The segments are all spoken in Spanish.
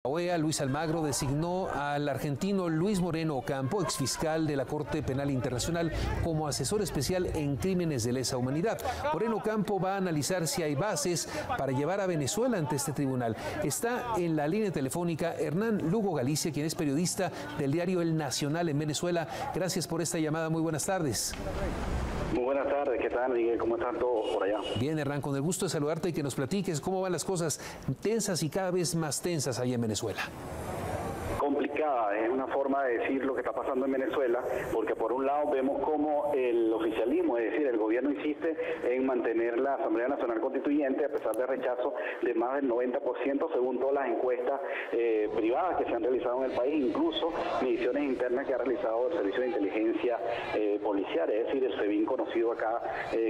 La OEA, Luis Almagro, designó al argentino Luis Moreno Ocampo, exfiscal de la Corte Penal Internacional, como asesor especial en crímenes de lesa humanidad. Moreno Ocampo va a analizar si hay bases para llevar a Venezuela ante este tribunal. Está en la línea telefónica Hernán Lugo Galicia, quien es periodista del diario El Nacional en Venezuela. Gracias por esta llamada. Muy buenas tardes. Muy buenas tardes, ¿qué tal, Miguel? ¿Cómo están todos por allá? Bien, Hernán, con el gusto de saludarte y que nos platiques cómo van las cosas tensas y cada vez más tensas allá en Venezuela. Complicada, es una forma de decir lo que está pasando en Venezuela, porque por un lado vemos cómo el oficialismo, es decir, el gobierno insiste en mantener la Asamblea Nacional Constituyente a pesar del rechazo de más del 90% según todas las encuestas privadas que se han realizado en el país, incluso mediciones internas que ha realizado el Servicio de Inteligencia Policial, es decir, el SEBIN conocido acá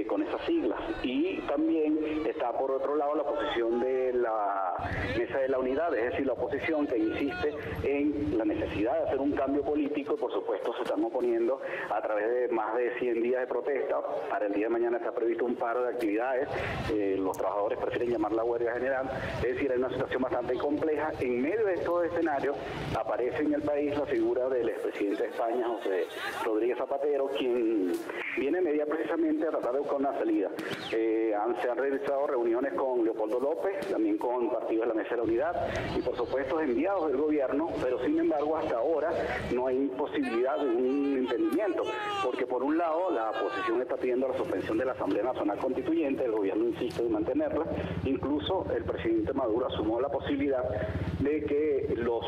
con esas siglas. Y también está por otro lado la posición de la Mesa de la Unidad, es decir, la oposición que insiste en la necesidad de hacer un cambio político y por supuesto se están oponiendo a través de más de 100 días de protesta. Para el día de mañana está previsto un paro de actividades, los trabajadores prefieren llamarla huelga general, es decir, hay una situación bastante compleja. En medio de estos escenarios aparece en el país la figura del expresidente de España, José Rodríguez Zapatero, quien viene a mediar precisamente a tratar de buscar una salida. Se han realizado reuniones con Leopoldo López, también con partidos de la Mesa de la Unidad y por supuesto enviados del gobierno, pero sin embargo hasta ahora no hay posibilidad de un entendimiento, porque por un lado la oposición está pidiendo la suspensión de la Asamblea Nacional Constituyente, el gobierno insiste en mantenerla, incluso el presidente Maduro asumó la posibilidad de que los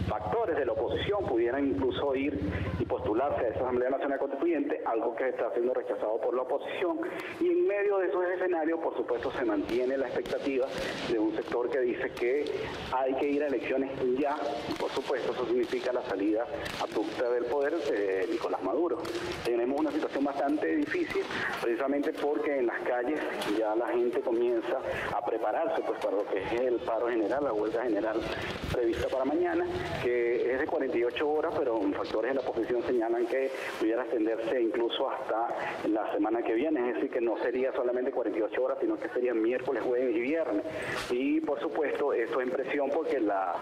factores de la oposición pudieran incluso ir y postularse a esa Asamblea Nacional Constituyente, algo que está siendo rechazado por la oposición, y en medio de esos escenarios por supuesto se mantiene la expectativa de un sector que dice que hay que ir a elecciones ya. Por supuesto, eso significa la salida abrupta del poder de Nicolás Maduro. Tenemos una situación bastante difícil, precisamente porque en las calles ya la gente comienza a prepararse pues para lo que es el paro general, la huelga general prevista para mañana, que es de 48 horas, pero factores de la oposición señalan que pudiera extenderse incluso hasta la semana que viene, es decir, que no sería solamente 48 horas, sino que serían miércoles, jueves y viernes. Y por supuesto, esto es impresión porque la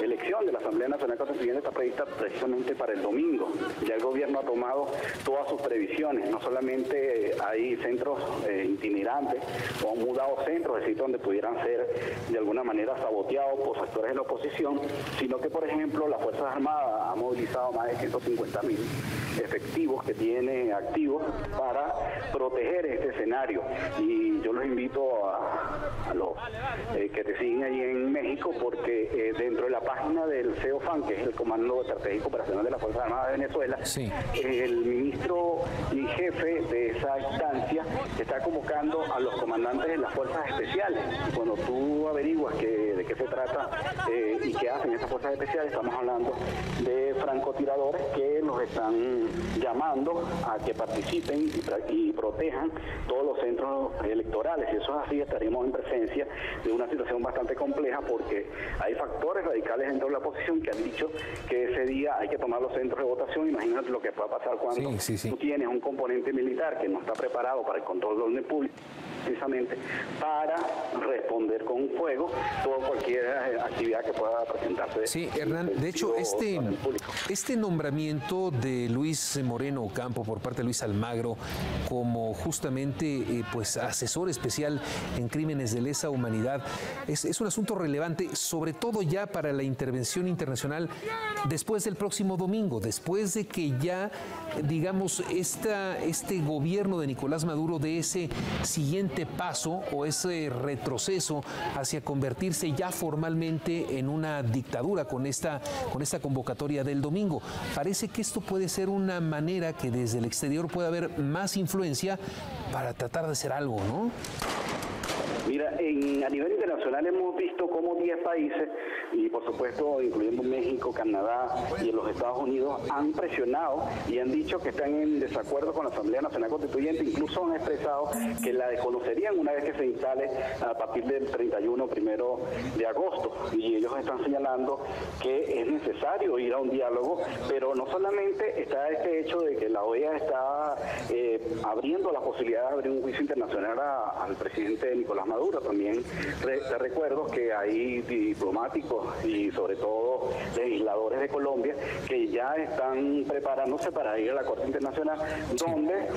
elección de la Asamblea Nacional Constituyente está prevista precisamente para el domingo. Ya el gobierno ha tomado todas sus previsiones, no solamente hay centros itinerantes o han mudado centros, es decir, donde pudieran ser de alguna manera saboteados por factores de la oposición, sino que, por ejemplo, las Fuerzas Armadas han movilizado más de 150.000 efectivos que tiene activos para proteger este escenario. Y yo los invito a los que te siguen ahí en México, porque dentro de la página del CEOFAN, que es el Comando Estratégico Operacional de las Fuerzas Armadas de Venezuela, sí, el ministro y jefe de esa instancia está convocando a los comandantes de las Fuerzas Especiales. Y cuando tú averiguas de qué se trata y qué hacen estas Fuerzas Especiales, estamos hablando de francotiradores que nos están llamando a que participen y protejan todos los centros electorales. Si eso es así, estaríamos en presencia de una situación bastante compleja, porque hay factores radicales dentro de la oposición que han dicho que ese día hay que tomar los centros de votación. Imagínate lo que pueda pasar cuando tú tienes un componente militar que no está preparado para el control del orden público, precisamente para responder con fuego toda cualquier actividad que pueda presentarse. Sí, Hernán, de hecho este nombramiento de Luis Moreno Ocampo por parte de Luis Almagro como justamente pues asesor especial en crímenes de lesa humanidad es un asunto relevante, sobre todo ya para la intervención internacional después del próximo domingo, después de que ya, digamos, este gobierno de Nicolás Maduro dé ese siguiente paso o ese retroceso hacia convertirse ya formalmente en una dictadura con esta convocatoria del domingo. Parece que esto puede ser una manera que desde el exterior pueda haber más influencia para tratar de hacer algo, ¿no? Mira, a nivel internacional hemos visto cómo 10 países, y por supuesto incluyendo México, Canadá y los Estados Unidos, han presionado y han dicho que están en desacuerdo con la Asamblea Nacional Constituyente, incluso han expresado que la desconocerían una vez que se instale a partir del 1 de agosto. Y ellos están señalando que es necesario ir a un diálogo, pero no solamente está este hecho de que la OEA está abriendo la posibilidad de abrir un juicio internacional al presidente Nicolás Maduro, también te recuerdo que hay diplomáticos y sobre todo legisladores de Colombia que ya están preparándose para ir a la Corte Internacional, donde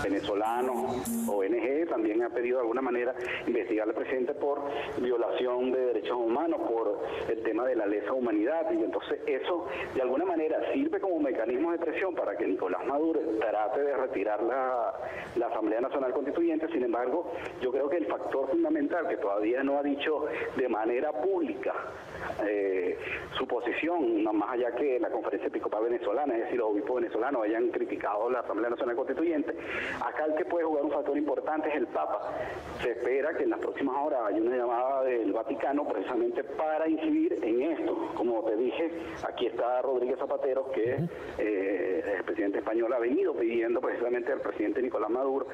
venezolanos, ONG también han pedido de alguna manera investigar al presidente por violación de derechos humanos, por el tema de la lesa humanidad, y entonces eso de alguna manera sirve como mecanismo de presión para que Nicolás Maduro trate de retirar la Asamblea Nacional Constituyente. Sin embargo, yo creo que el factor fundamental que todavía no ha dicho de manera pública su posición, no más allá que la Conferencia Episcopal Venezolana, es decir, los obispos venezolanos hayan criticado la Asamblea Nacional Constituyente, acá el que puede jugar un factor importante es el Papa. Se espera que en las próximas horas haya una llamada del Vaticano precisamente para incidir en esto. Como te dije, aquí está Rodríguez Zapatero, que el presidente español ha venido pidiendo precisamente al presidente Nicolás Maduro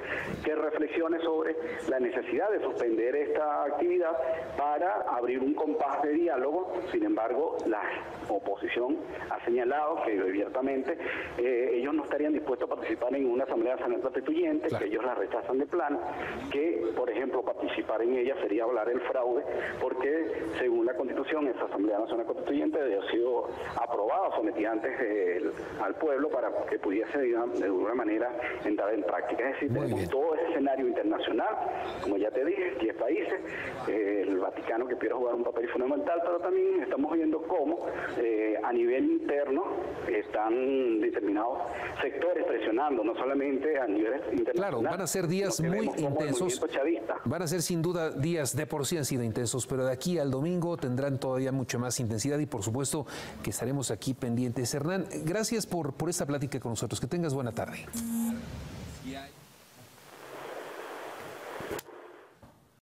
que reflexione sobre la necesidad de suspender esta actividad para abrir un compás de diálogo. Sin embargo, la oposición ha señalado que abiertamente ellos no estarían dispuestos a participar en una Asamblea Nacional Constituyente, claro, que ellos la rechazan de plano, que, por ejemplo, participar en ella sería hablar el fraude, porque según la Constitución, esa Asamblea Nacional Constituyente debe haber sido aprobada, sometida antes al pueblo para que pudiese, digamos, de alguna manera entrar en práctica. Es decir, tenemos todo ese escenario internacional, como ya te dije, 10 países, el Vaticano que quiere jugar un papel fundamental, pero también estamos viendo cómo a nivel interno están determinados sectores presionando, no solamente a nivel internacional. Claro, van a ser días muy intensos. Van a ser sin duda días, de por sí han sido intensos, pero de aquí al domingo tendrán todavía mucha más intensidad y por supuesto que estaremos aquí pendientes. Hernán, gracias por esta plática con nosotros. Que tengas buena tarde.